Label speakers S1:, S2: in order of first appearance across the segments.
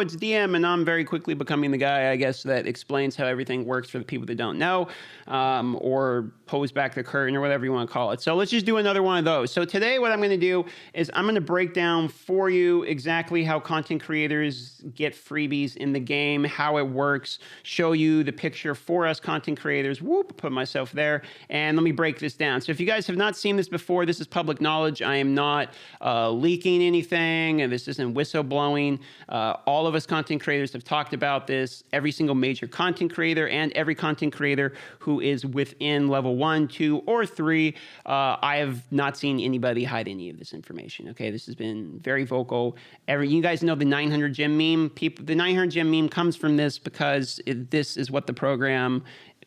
S1: it's DM, and I'm very quickly becoming the guy, I guess, that explains how everything works for the people that don't know, or pulls back the curtain or whatever you want to call it. So let's just do another one of those. So today what I'm going to do is I'm going to break down for you exactly how content creators get freebies in the game, how it works, show you the picture for us content creators. Whoop, put myself there. And let me break this down. So if you guys have not seen this before, this is public knowledge. I am not leaking anything, and this isn't whistleblowing. All of us content creators have talked about this. Every single major content creator and every content creator who is within level 1, 2, or 3, I have not seen anybody hide any of this information. Okay, this has been very vocal. You guys know the 900 gem meme. The 900 gem meme comes from this because this is what the program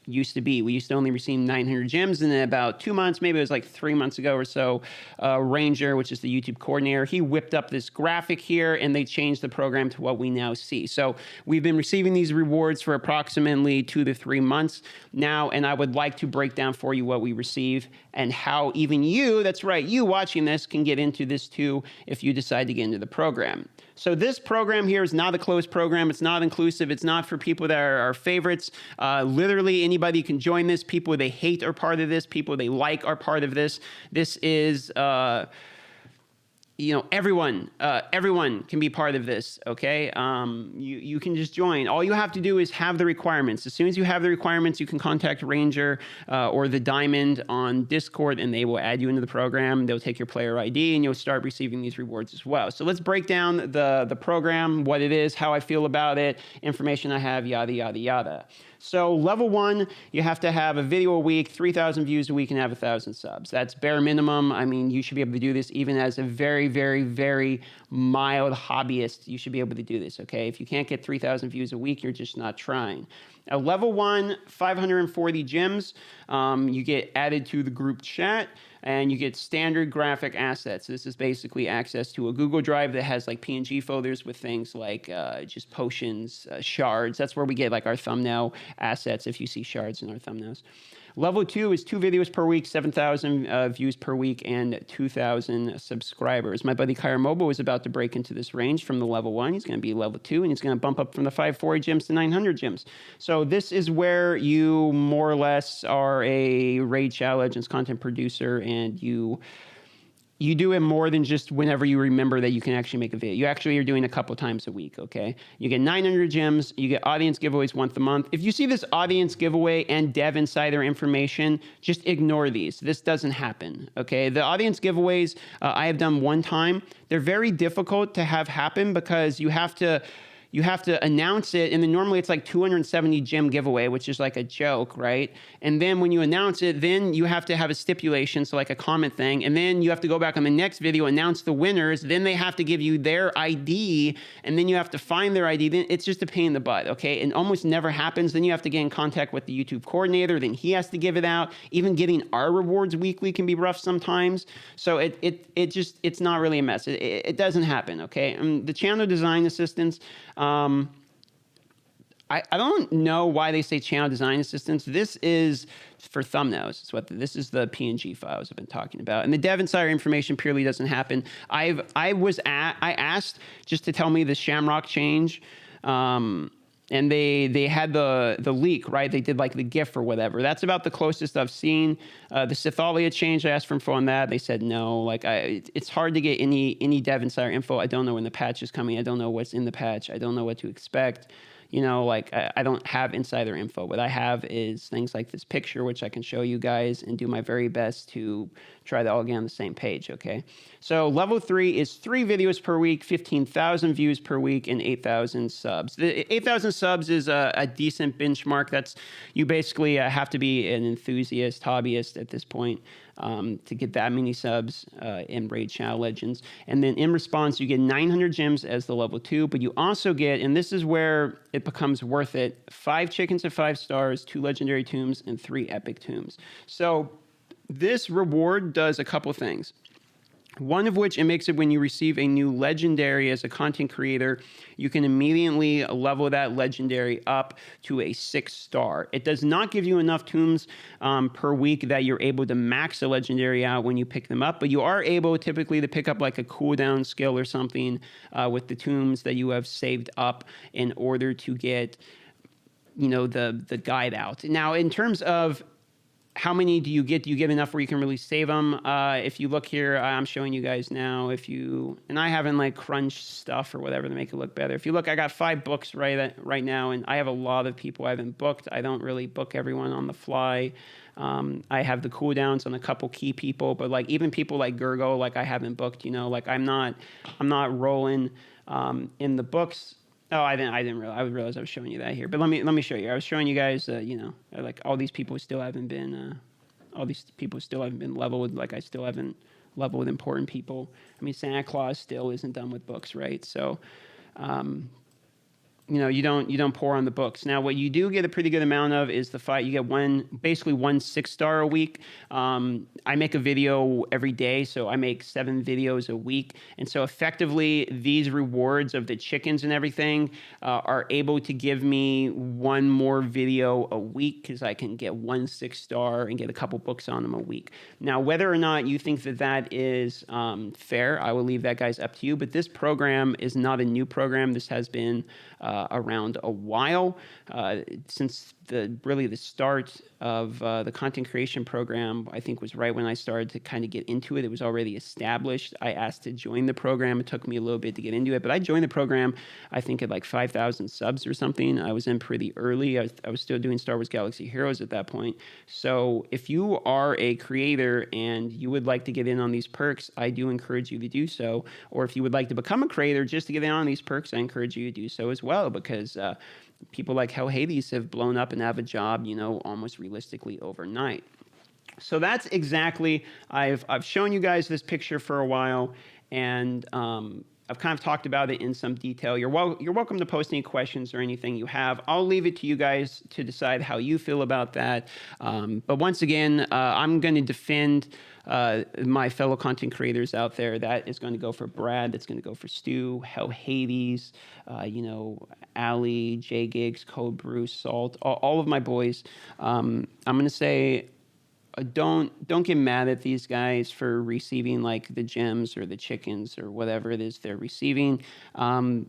S1: used to be. We used to only receive 900 gems, and then about 2 months, maybe it was like 3 months ago or so, Ranger, which is the YouTube coordinator, he whipped up this graphic here, and they changed the program to what we now see. So we've been receiving these rewards for approximately 2 to 3 months now, and I would like to break down for you what we receive and how even you, that's right, you watching this, can get into this too if you decide to get into the program. So this program here is not a closed program. It's not inclusive. It's not for people that are our favorites. Literally anybody can join this. People they hate are part of this. People they like are part of this. This is... everyone can be part of this, okay? You can just join. All you have to do is have the requirements. As soon as you have the requirements, you can contact Ranger or the Diamond on Discord, and they will add you into the program. They'll take your player ID, and you'll start receiving these rewards as well. So let's break down the program, what it is, how I feel about it, information I have, yada, yada, yada. So level 1, you have to have a video a week, 3,000 views a week, and have 1,000 subs. That's bare minimum. I mean, you should be able to do this even as a very, very, very mild hobbyist. You should be able to do this, okay? If you can't get 3,000 views a week, you're just not trying. Level 1, 540 gems. You get added to the group chat, and you get standard graphic assets. This is basically access to a Google Drive that has like PNG folders with things like just potions, shards. That's where we get like our thumbnail assets if you see shards in our thumbnails. Level 2 is 2 videos per week, 7,000 views per week, and 2,000 subscribers. My buddy Kyra Mobile is about to break into this range from the level 1. He's going to be level 2, and he's going to bump up from the 540 gems to 900 gems. So this is where you more or less are a Raid Shadow Legends content producer, and you do it more than just whenever you remember that you can actually make a video. You actually are doing a couple times a week, okay? You get 900 gems. You get audience giveaways once a month. If you see this audience giveaway and dev insider information, just ignore these. This doesn't happen, okay? The audience giveaways I have done one time. They're very difficult to have happen because you have to announce it, and then normally it's like 270 gem giveaway, which is like a joke, right? And then when you announce it, then you have to have a stipulation, so like a comment thing, and then you have to go back on the next video, announce the winners, then they have to give you their ID, and then you have to find their ID. Then it's just a pain in the butt, okay? It almost never happens. Then you have to get in contact with the YouTube coordinator, then he has to give it out. Even getting our rewards weekly can be rough sometimes. So it's not really a mess. It doesn't happen, okay? The channel design assistants, I don't know why they say channel design assistants. This is for thumbnails. This is the PNG files I've been talking about. And the dev insider information purely doesn't happen. I asked just to tell me the Shamrock change. And they had the leak, right? They did like the GIF or whatever. That's about the closest I've seen. The Sithalia change, I asked for info on that. They said no. Like it's hard to get any dev insider info. I don't know when the patch is coming. I don't know what's in the patch. I don't know what to expect. I don't have insider info. What I have is things like this picture, which I can show you guys and do my very best to try to all get on the same page, okay? So level 3 is 3 videos per week, 15,000 views per week, and 8,000 subs. The 8,000 subs is a decent benchmark. That's, you basically have to be an enthusiast, hobbyist at this point to get that many subs in Raid Shadow Legends. And then in response, you get 900 gems as the level 2, but you also get, and this is where it becomes worth it, 5 chickens of 5 stars, 2 legendary tombs, and 3 epic tombs. So this reward does a couple things. One of which, it makes it when you receive a new legendary as a content creator, you can immediately level that legendary up to a 6-star. It does not give you enough tombs per week that you're able to max a legendary out when you pick them up, but you are able typically to pick up like a cooldown skill or something with the tombs that you have saved up in order to get, you know, the guide out. Now, in terms of how many do you get? Do you get enough where you can really save them? If you look here, I'm showing you guys now. And I haven't like crunched stuff or whatever to make it look better. If you look, I got 5 books right now, and I have a lot of people I haven't booked. I don't really book everyone on the fly. I have the cooldowns on a couple key people, but like even people like Gurgo, like I haven't booked. You know, like I'm not rolling in the books. Oh, I didn't realize. I realized I was showing you that here. But let me show you. I was showing you guys, you know, like all these people still haven't been leveled. Like I still haven't leveled with important people. I mean, Santa Claus still isn't done with books, right? So, you know, you don't pour on the books. Now, what you do get a pretty good amount of is the fight. You get basically one 6-star a week. I make a video every day, so I make 7 videos a week. And so effectively, these rewards of the chickens and everything are able to give me 1 more video a week because I can get 1 6-star and get a couple books on them a week. Now, whether or not you think that is fair, I will leave that, guys, up to you. But this program is not a new program. This has been around a while since the start of the content creation program. I think was right when I started to kind of get into it. It was already established. I asked to join the program. It took me a little bit to get into it, but I joined the program I think at like 5,000 subs or something. I was in pretty early. I was still doing Star Wars Galaxy Heroes at that point. So if you are a creator and you would like to get in on these perks, I do encourage you to do so. Or if you would like to become a creator just to get in on these perks, I encourage you to do so as well, because people like Hell Hades have blown up and have a job, you know, almost realistically overnight. So that's exactly, I've shown you guys this picture for a while, and I've kind of talked about it in some detail. You're welcome to post any questions or anything you have. I'll leave it to you guys to decide how you feel about that. But once again, I'm going to defend my fellow content creators out there. That is going to go for Brad. That's going to go for Stu, Hell Hades, you know, Ali, J Gigs, Code Bruce, Salt, all of my boys. I'm going to say, don't get mad at these guys for receiving like the gems or the chickens or whatever it is they're receiving. You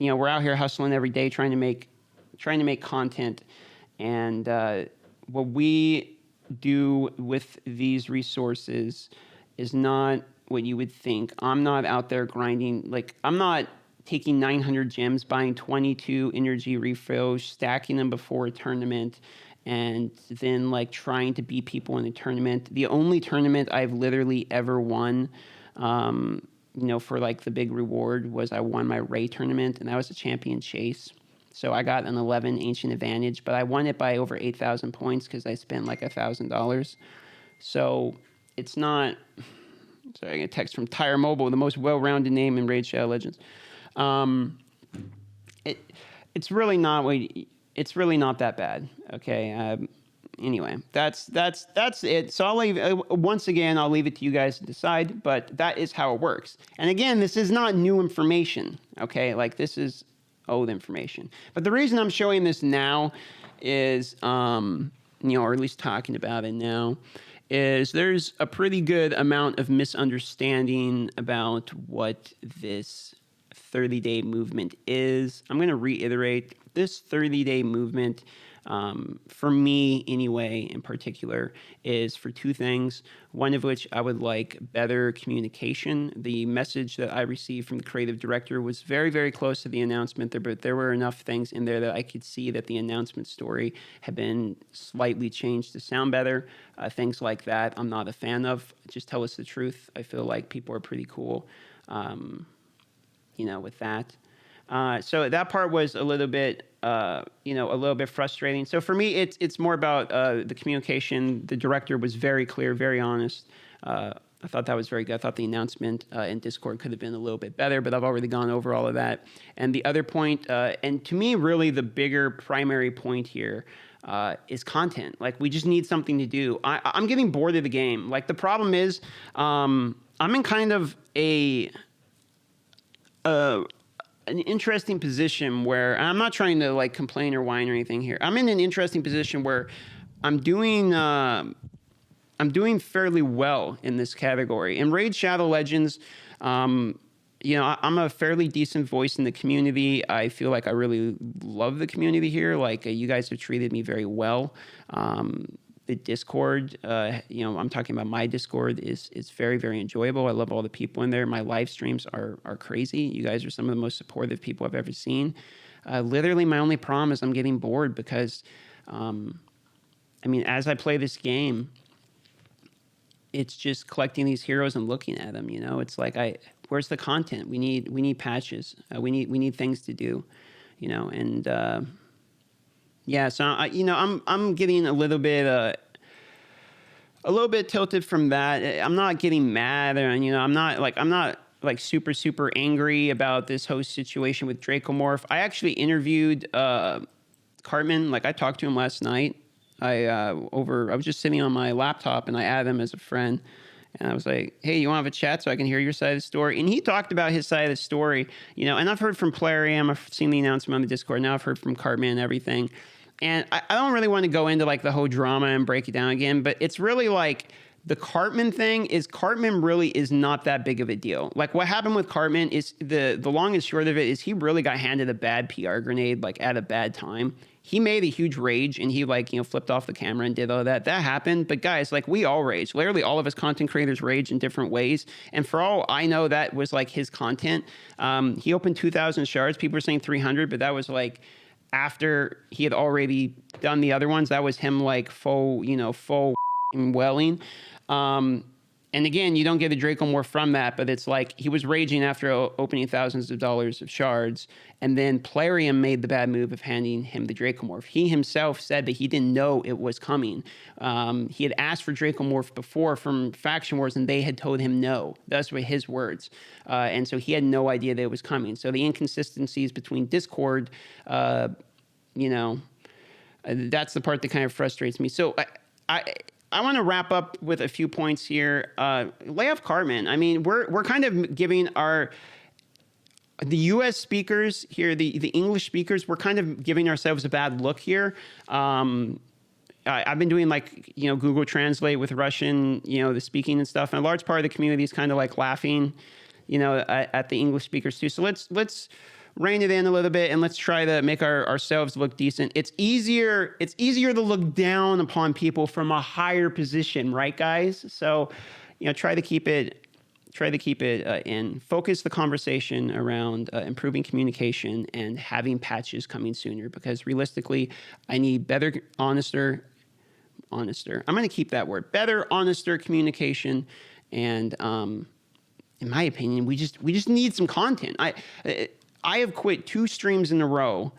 S1: know, we're out here hustling every day trying to make content, and what we do with these resources is not what you would think. I'm not out there grinding. Like, I'm not taking 900 gems, buying 22 energy refills, stacking them before a tournament, and then like trying to beat people in a tournament. The only tournament I've literally ever won, you know, for like the big reward was I won my Ray tournament, and that was a champion chase. So I got an 11 ancient advantage, but I won it by over 8,000 points because I spent like $1,000. So it's not. Sorry, I get a text from Tire Mobile, the most well-rounded name in Raid Shadow Legends. It's really not what. It's really not that bad. Okay. Anyway, that's it. So I'll leave. Once again, I'll leave it to you guys to decide. But that is how it works. And again, this is not new information. Okay, like this is old information. But the reason I'm showing this now is, you know, or at least talking about it now, is there's a pretty good amount of misunderstanding about what this 30-day movement is. I'm going to reiterate, this 30-day movement, for me anyway, in particular, is for 2 things. One of which I would like better communication. The message that I received from the creative director was very, very close to the announcement there, but there were enough things in there that I could see that the announcement story had been slightly changed to sound better. Things like that I'm not a fan of. Just tell us the truth. I feel like people are pretty cool, you know, with that. So that part was a little bit, you know, a little bit frustrating. So for me, it's more about the communication. The director was very clear, very honest. I thought that was very good. I thought the announcement in Discord could have been a little bit better, but I've already gone over all of that. And the other point, and to me, really the bigger primary point here, is content. Like, we just need something to do. I'm getting bored of the game. Like, the problem is, I'm in kind of an interesting position where, and I'm not trying to like complain or whine or anything here. I'm in an interesting position where I'm doing fairly well in this category. In Raid Shadow Legends, you know, I'm a fairly decent voice in the community. I feel like I really love the community here. Like, you guys have treated me very well. The Discord, you know, I'm talking about my Discord is very, very enjoyable. I love all the people in there. My live streams are crazy. You guys are some of the most supportive people I've ever seen. Literally, my only problem is I'm getting bored because, I mean, as I play this game, it's just collecting these heroes and looking at them. You know, it's like, where's the content? We need patches. We need things to do. You know, and yeah, so you know, I'm getting a little bit tilted from that. I'm not getting mad, or you know, I'm not like super angry about this whole situation with Dracomorph. I actually interviewed Cartman. Like, I talked to him last night. I was just sitting on my laptop and I added him as a friend. And I was like, hey, you want to have a chat so I can hear your side of the story? And he talked about his side of the story, you know, and I've heard from Plarium. I've seen the announcement on the Discord. Now I've heard from Cartman and everything. And I don't really want to go into like the whole drama and break it down again, but it's really like the Cartman thing is Cartman really is not that big of a deal. Like, what happened with Cartman is the long and short of it is he really got handed a bad PR grenade, like at a bad time. He made a huge rage and he like, you know, flipped off the camera and did all that. That happened. But guys, like, we all rage. Literally all of us content creators rage in different ways. And for all I know, that was like his content. He opened 2,000 shards. People were saying 300, but that was like after he had already done the other ones. That was him like full welling. And again, you don't get a Dracomorph from that, but it's like he was raging after opening thousands of dollars of shards, and then Plarium made the bad move of handing him the Dracomorph. He himself said that he didn't know it was coming. He had asked for Dracomorph before from Faction Wars, and they had told him no. Those were his words. And so he had no idea that it was coming. So the inconsistencies between Discord, you know, that's the part that kind of frustrates me. So I want to wrap up with a few points here. Lay off Cartman. I mean, we're kind of giving the U.S. speakers here, the English speakers, we're kind of giving ourselves a bad look here. I've been doing like, you know, Google Translate with Russian, you know, the speaking and stuff, and a large part of the community is kind of like laughing, you know, at the English speakers too. So let's rein it in a little bit and let's try to make ourselves look decent. It's easier to look down upon people from a higher position, right, guys? So, you know, try to keep it in. Focus the conversation around improving communication and having patches coming sooner, because realistically, I need better, honester. I'm going to keep that word, better, honester communication. And in my opinion, we just need some content. I have quit 2 streams in a row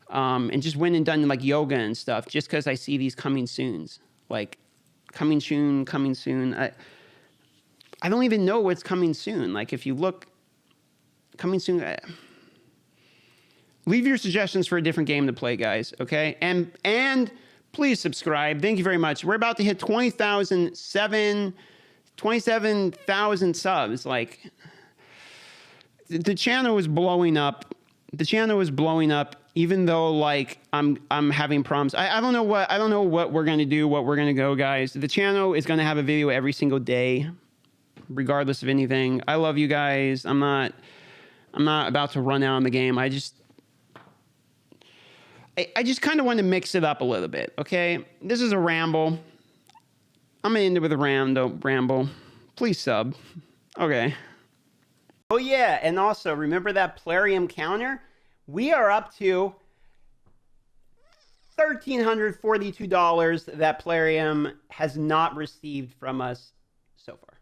S1: and just went and done like yoga and stuff just because I see these coming soons. Like, coming soon. I don't even know what's coming soon. Like, if you look, coming soon. Leave your suggestions for a different game to play, guys, okay? And please subscribe. Thank you very much. We're about to hit 27,000 subs. Like, the channel is blowing up. Even though like I'm having problems. I don't know what we're gonna do, what we're gonna go, guys. The channel is gonna have a video every single day, regardless of anything. I love you guys. I'm not about to run out on the game. I just kind of want to mix it up a little bit, okay? This is a ramble. I'm gonna end it with a ramble. Please sub. Okay. Oh yeah, and also remember that Plarium counter? We are up to $1,342 that Plarium has not received from us so far.